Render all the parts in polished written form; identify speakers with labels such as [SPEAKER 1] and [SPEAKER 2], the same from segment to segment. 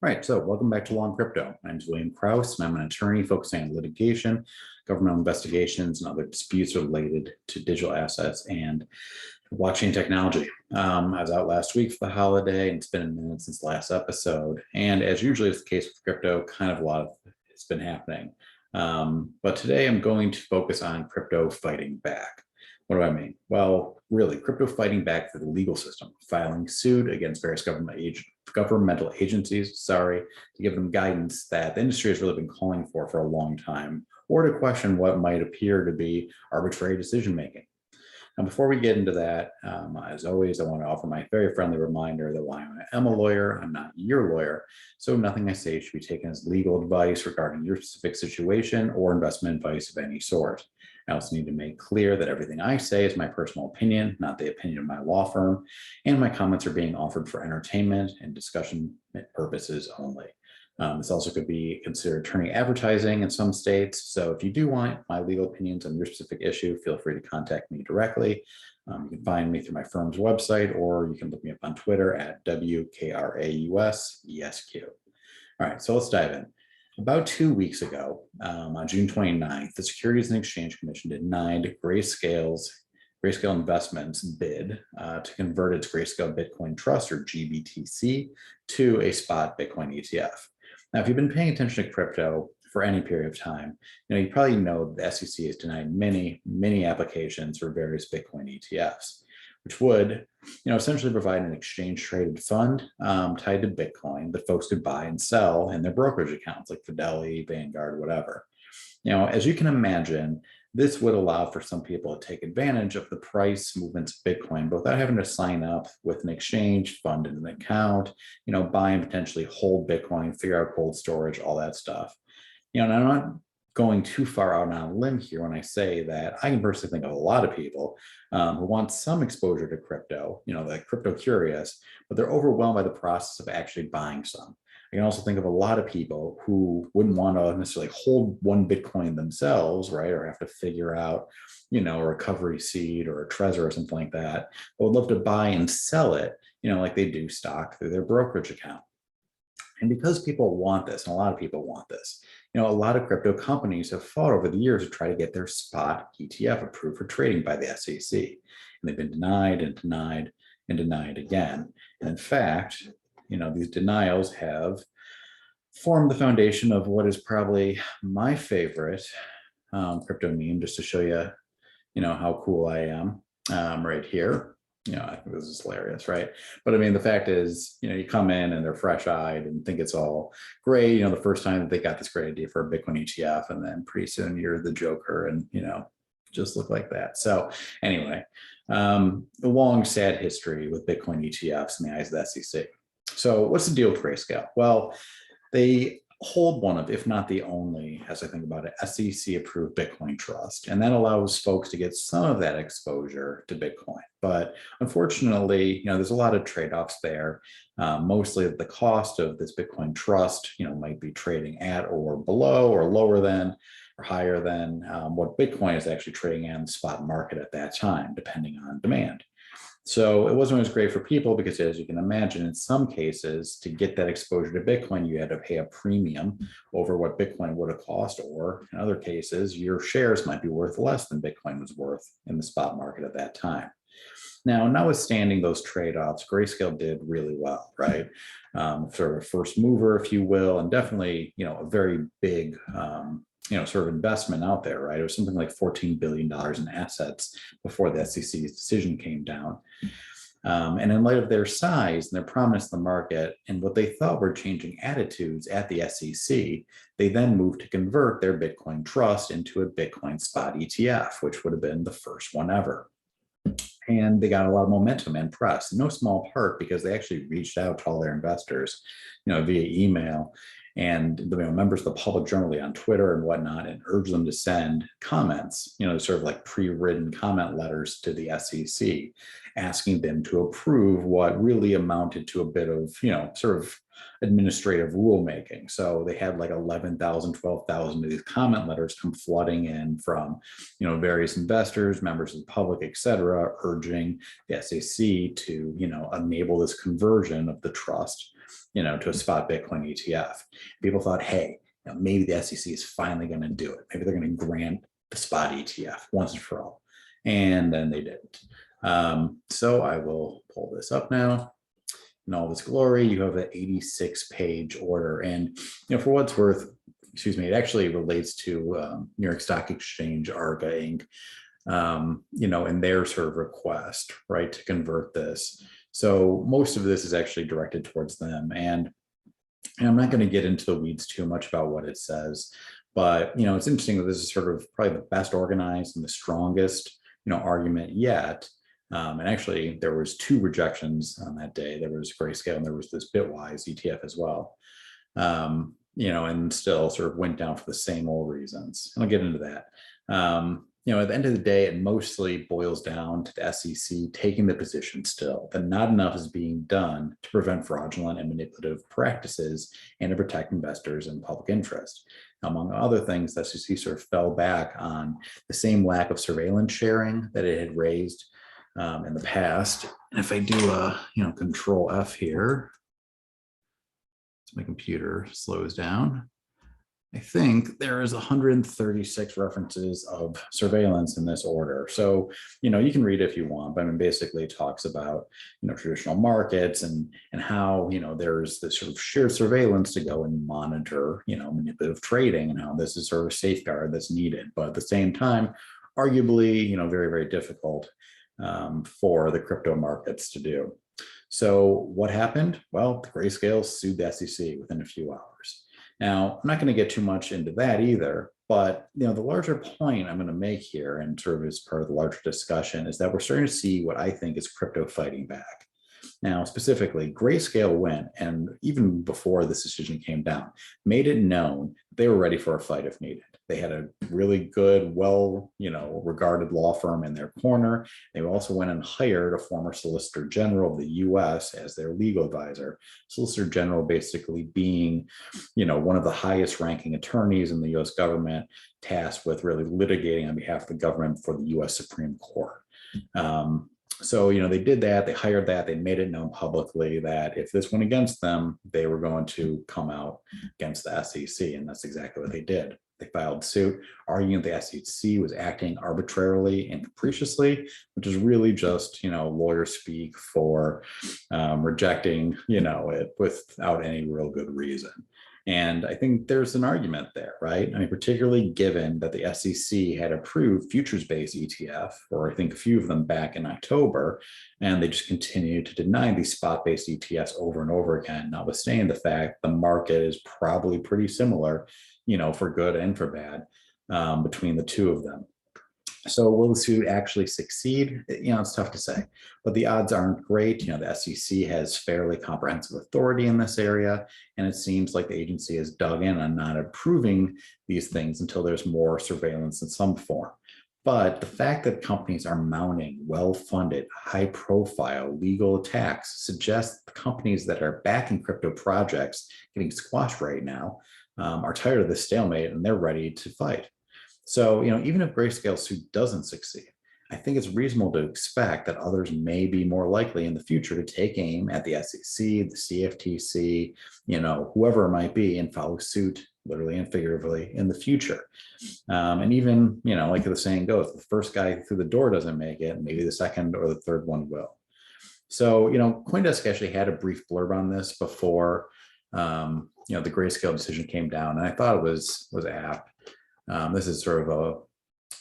[SPEAKER 1] All right, so welcome back to Law and Crypto. My name is William Kraus, and I'm an attorney focusing on litigation, governmental investigations, and other disputes related to digital assets and blockchain technology. I was out last week for the holiday, and it's been a minute since the last episode. And as usually is the case with crypto, kind of a lot of it's been happening. But today I'm going to focus on crypto fighting back. What do I mean? Well, really, crypto fighting back for the legal system, filing suit against various governmental agencies, to give them guidance that the industry has really been calling for a long time, or to question what might appear to be arbitrary decision-making. Now, before we get into that, as always, I want to offer my very friendly reminder that while I am a lawyer, I'm not your lawyer, so nothing I say should be taken as legal advice regarding your specific situation or investment advice of any sort. I also need to make clear that everything I say is my personal opinion, not the opinion of my law firm, and my comments are being offered for entertainment and discussion purposes only. This also could be considered attorney advertising in some states. So if you do want my legal opinions on your specific issue, feel free to contact me directly. You can find me through my firm's website, or you can look me up on Twitter at WKRAUSESQ. All right, so let's dive in. About 2 weeks ago, on June 29th, the Securities and Exchange Commission denied Grayscale Investments' bid to convert its Grayscale Bitcoin Trust, or GBTC, to a spot Bitcoin ETF. Now, if you've been paying attention to crypto for any period of time, you probably know the SEC has denied many applications for various Bitcoin ETFs, which would, essentially provide an exchange-traded fund tied to Bitcoin that folks could buy and sell in their brokerage accounts like Fidelity, Vanguard, whatever. As you can imagine, this would allow for some people to take advantage of the price movements of Bitcoin, but without having to sign up with an exchange, fund an account, buy and potentially hold Bitcoin, figure out cold storage, all that stuff. And I'm not going too far out on a limb here when I say that I can personally think of a lot of people who want some exposure to crypto, like crypto curious, but they're overwhelmed by the process of actually buying some. I can also think of a lot of people who wouldn't want to necessarily hold one Bitcoin themselves, right? Or have to figure out, a recovery seed or a Trezor or something like that, but would love to buy and sell it, like they do stock through their brokerage account. And because people want this, and a lot of people want this, a lot of crypto companies have fought over the years to try to get their spot ETF approved for trading by the SEC. And they've been denied and denied and denied again. And in fact, these denials have formed the foundation of what is probably my favorite crypto meme, just to show you, how cool I am right here. I think this is hilarious, right? But I mean, the fact is, you come in and they're fresh-eyed and think it's all great, the first time that they got this great idea for a Bitcoin ETF, and then pretty soon you're the Joker and, just look like that. So anyway, a long, sad history with Bitcoin ETFs in the eyes of the SEC. So what's the deal with Grayscale? Well, they hold one of, if not the only, as I think about it, SEC-approved Bitcoin trust. And that allows folks to get some of that exposure to Bitcoin. But unfortunately, there's a lot of trade-offs there. Mostly the cost of this Bitcoin trust, might be trading at or below or lower than or higher than what Bitcoin is actually trading at in the spot market at that time, depending on demand. So it wasn't always great for people because, as you can imagine, in some cases, to get that exposure to Bitcoin, you had to pay a premium over what Bitcoin would have cost, or in other cases, your shares might be worth less than Bitcoin was worth in the spot market at that time. Now, notwithstanding those trade-offs, Grayscale did really well, right? Sort of a first mover, if you will, and definitely, a very big sort of investment out there, right? It was something like $14 billion in assets before the SEC's decision came down. And in light of their size and their prominence in the market and what they thought were changing attitudes at the SEC, they then moved to convert their Bitcoin trust into a Bitcoin spot ETF, which would have been the first one ever. And they got a lot of momentum and press, in no small part because they actually reached out to all their investors, via email and the members of the public generally on Twitter and whatnot, and urge them to send comments, sort of like pre-written comment letters to the SEC, asking them to approve what really amounted to a bit of, sort of administrative rulemaking. So they had like 11,000, 12,000 of these comment letters come flooding in from, various investors, members of the public, et cetera, urging the SEC to, enable this conversion of the trust to a spot Bitcoin ETF. People thought, hey, maybe the SEC is finally going to do it. Maybe they're going to grant the spot ETF once and for all. And then they didn't. So I will pull this up now. In all this glory, you have an 86-page order. And for what it's worth, it actually relates to New York Stock Exchange, ARGA Inc., and their sort of request, right, to convert this. So most of this is actually directed towards them. And I'm not going to get into the weeds too much about what it says, but, it's interesting that this is sort of probably the best organized and the strongest, argument yet. And actually, there was 2 rejections on that day. There was Grayscale and there was this Bitwise ETF as well. And still sort of went down for the same old reasons. I'll get into that. At the end of the day, it mostly boils down to the SEC taking the position still that not enough is being done to prevent fraudulent and manipulative practices and to protect investors and public interest. Among other things, the SEC sort of fell back on the same lack of surveillance sharing that it had raised in the past. And if I do a Control F here, so my computer slows down, I think there is 136 references of surveillance in this order. So, you can read it if you want, but basically it talks about, traditional markets and how, there's this sort of shared surveillance to go and monitor, manipulative trading and how this is sort of a safeguard that's needed. But at the same time, arguably, very, very difficult for the crypto markets to do. So what happened? Well, the Grayscale sued the SEC within a few hours. Now, I'm not going to get too much into that either, but the larger point I'm going to make here, and sort of as part of the larger discussion, is that we're starting to see what I think is crypto fighting back. Now, specifically, Grayscale went, and even before this decision came down, made it known they were ready for a fight if needed. They had a really good, regarded law firm in their corner. They also went and hired a former Solicitor General of the US as their legal advisor. Solicitor General basically being, one of the highest ranking attorneys in the US government, tasked with really litigating on behalf of the government for the US Supreme Court. So, they did that, they hired that, they made it known publicly that if this went against them, they were going to come out against the SEC, and that's exactly what they did. They filed suit, arguing the SEC was acting arbitrarily and capriciously, which is really just, lawyer speak for rejecting, it without any real good reason. And I think there's an argument there, right? Particularly given that the SEC had approved futures-based ETF, or I think a few of them back in October, and they just continued to deny these spot-based ETFs over and over again, notwithstanding the fact the market is probably pretty similar, for good and for bad between the two of them. So will the suit actually succeed? It's tough to say, but the odds aren't great. The SEC has fairly comprehensive authority in this area, and it seems like the agency has dug in on not approving these things until there's more surveillance in some form. But the fact that companies are mounting well-funded, high-profile legal attacks suggests the companies that are backing crypto projects getting squashed right now are tired of this stalemate and they're ready to fight. So, even if Grayscale suit doesn't succeed, I think it's reasonable to expect that others may be more likely in the future to take aim at the SEC, the CFTC, whoever it might be, and follow suit, literally and figuratively, in the future. And even, like the saying goes, the first guy through the door doesn't make it, maybe the second or the third one will. So, CoinDesk actually had a brief blurb on this before, the Grayscale decision came down, and I thought it was apt. This is sort of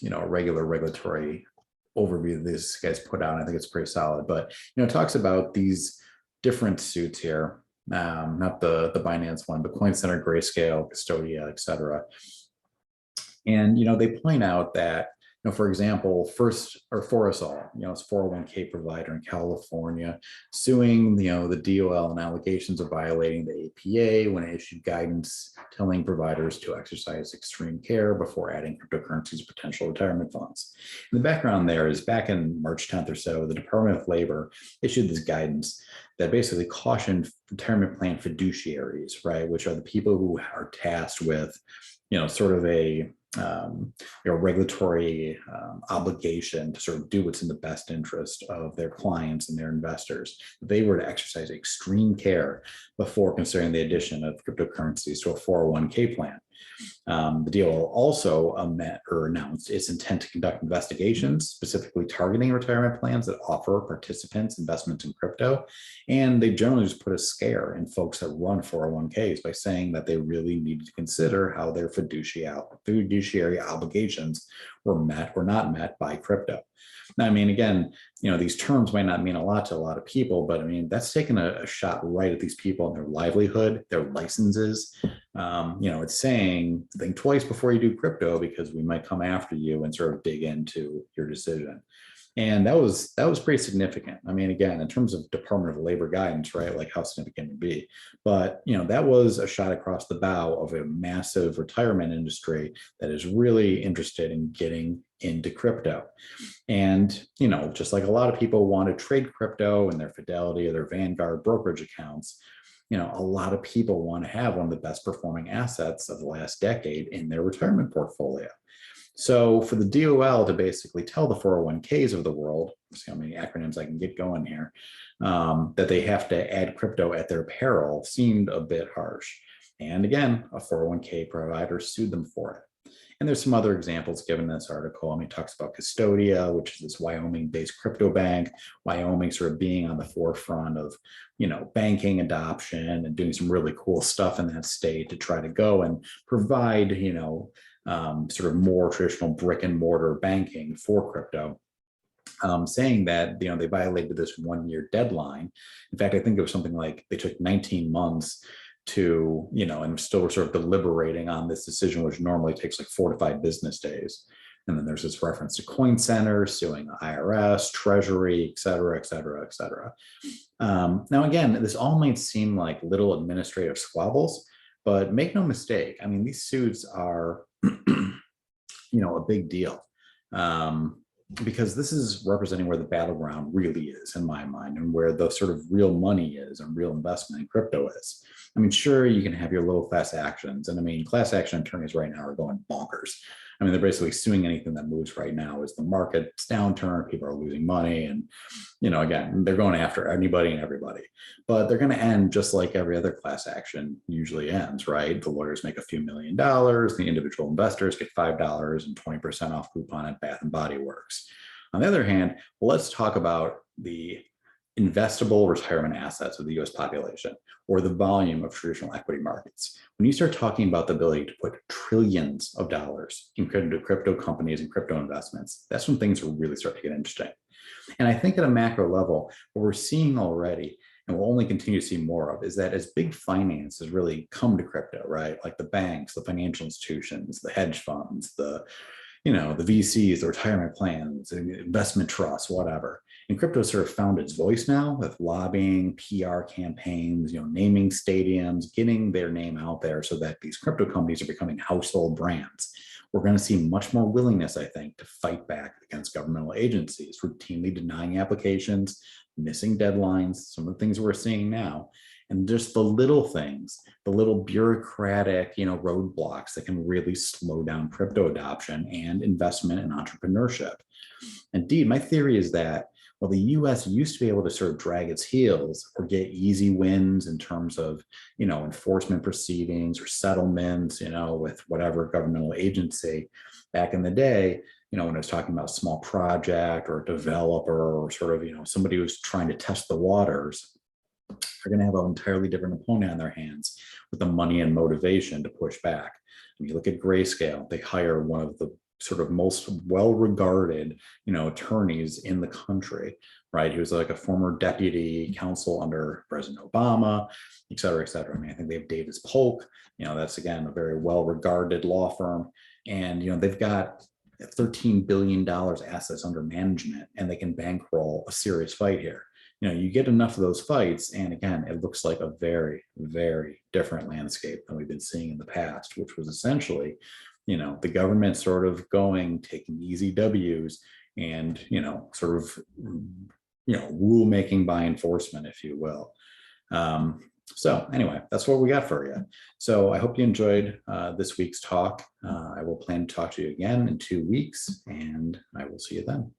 [SPEAKER 1] a regular regulatory overview that these guys put out. I think it's pretty solid, but it talks about these different suits here, not the Binance one, but Coin Center, Grayscale, Custodia, et cetera. And they point out that for example, Forasol, it's 401k provider in California, suing, the DOL on allegations of violating the APA when it issued guidance telling providers to exercise extreme care before adding cryptocurrencies to potential retirement funds. And the background there is back in March 10th or so, the Department of Labor issued this guidance that basically cautioned retirement plan fiduciaries, right, which are the people who are tasked with, sort of a regulatory obligation to sort of do what's in the best interest of their clients and their investors. They were to exercise extreme care before considering the addition of cryptocurrencies to a 401k plan. The deal also announced its intent to conduct investigations, specifically targeting retirement plans that offer participants investments in crypto. And they generally just put a scare in folks that run 401ks by saying that they really needed to consider how their fiduciary obligations were met or not met by crypto. Now, I mean, again, these terms might not mean a lot to a lot of people, but I mean, that's taking a shot right at these people and their livelihood, their licenses. It's saying think twice before you do crypto because we might come after you and sort of dig into your decision. And that was pretty significant. I mean, again, in terms of Department of Labor guidance, right, like how significant it would be. But, that was a shot across the bow of a massive retirement industry that is really interested in getting into crypto. And, just like a lot of people want to trade crypto in their Fidelity or their Vanguard brokerage accounts, a lot of people want to have one of the best performing assets of the last decade in their retirement portfolio. So for the DOL to basically tell the 401ks of the world, see how many acronyms I can get going here, that they have to add crypto at their peril seemed a bit harsh. And again, a 401k provider sued them for it. And there's some other examples given in this article. I mean, it talks about Custodia, which is this Wyoming-based crypto bank, Wyoming sort of being on the forefront of, banking adoption and doing some really cool stuff in that state to try to go and provide, sort of more traditional brick and mortar banking for crypto, saying that, they violated this 1-year deadline. In fact, I think it was something like they took 19 months to, and still were sort of deliberating on this decision, which normally takes like 4 to 5 business days. And then there's this reference to Coin Center suing the IRS, Treasury, et cetera, et cetera, et cetera. Now, again, this all might seem like little administrative squabbles, but make no mistake. I mean, these suits are, a big deal. Because this is representing where the battleground really is in my mind and where the sort of real money is and real investment in crypto is. I mean, sure, you can have your little class actions. And I mean, class action attorneys right now are going bonkers. I mean, they're basically suing anything that moves right now as the market's downturn, people are losing money. And, again, they're going after anybody and everybody. But they're going to end just like every other class action usually ends, right? The lawyers make a few $1 million. The individual investors get $5 and 20% off coupon at Bath and Body Works. On the other hand, let's talk about the investable retirement assets of the US population or the volume of traditional equity markets. When you start talking about the ability to put trillions of dollars into crypto companies and crypto investments, that's when things will really start to get interesting. And I think at a macro level, what we're seeing already, and we'll only continue to see more of, is that as big finance has really come to crypto, right? Like the banks, the financial institutions, the hedge funds, the VCs, the retirement plans, investment trusts, whatever. And crypto sort of found its voice now with lobbying, PR campaigns, naming stadiums, getting their name out there so that these crypto companies are becoming household brands. We're going to see much more willingness, I think, to fight back against governmental agencies, routinely denying applications, missing deadlines, some of the things we're seeing now. And just the little things, the little bureaucratic, roadblocks that can really slow down crypto adoption and investment and entrepreneurship. Indeed, my theory is that while the US used to be able to sort of drag its heels or get easy wins in terms of, enforcement proceedings or settlements, with whatever governmental agency back in the day, when I was talking about a small project or a developer or sort of, somebody who's trying to test the waters, are going to have an entirely different opponent on their hands with the money and motivation to push back. When you look at Grayscale, they hire one of the sort of most well-regarded, attorneys in the country, right? He was like a former deputy counsel under President Obama, et cetera, et cetera. I mean, I think they have Davis Polk, that's again, a very well-regarded law firm. And, they've got $13 billion assets under management, and they can bankroll a serious fight here. You get enough of those fights, and again, it looks like a very, very different landscape than we've been seeing in the past, which was essentially, the government sort of taking easy W's and, sort of, rule making by enforcement, if you will. So anyway, that's what we got for you. So I hope you enjoyed this week's talk. I will plan to talk to you again in 2 weeks, and I will see you then.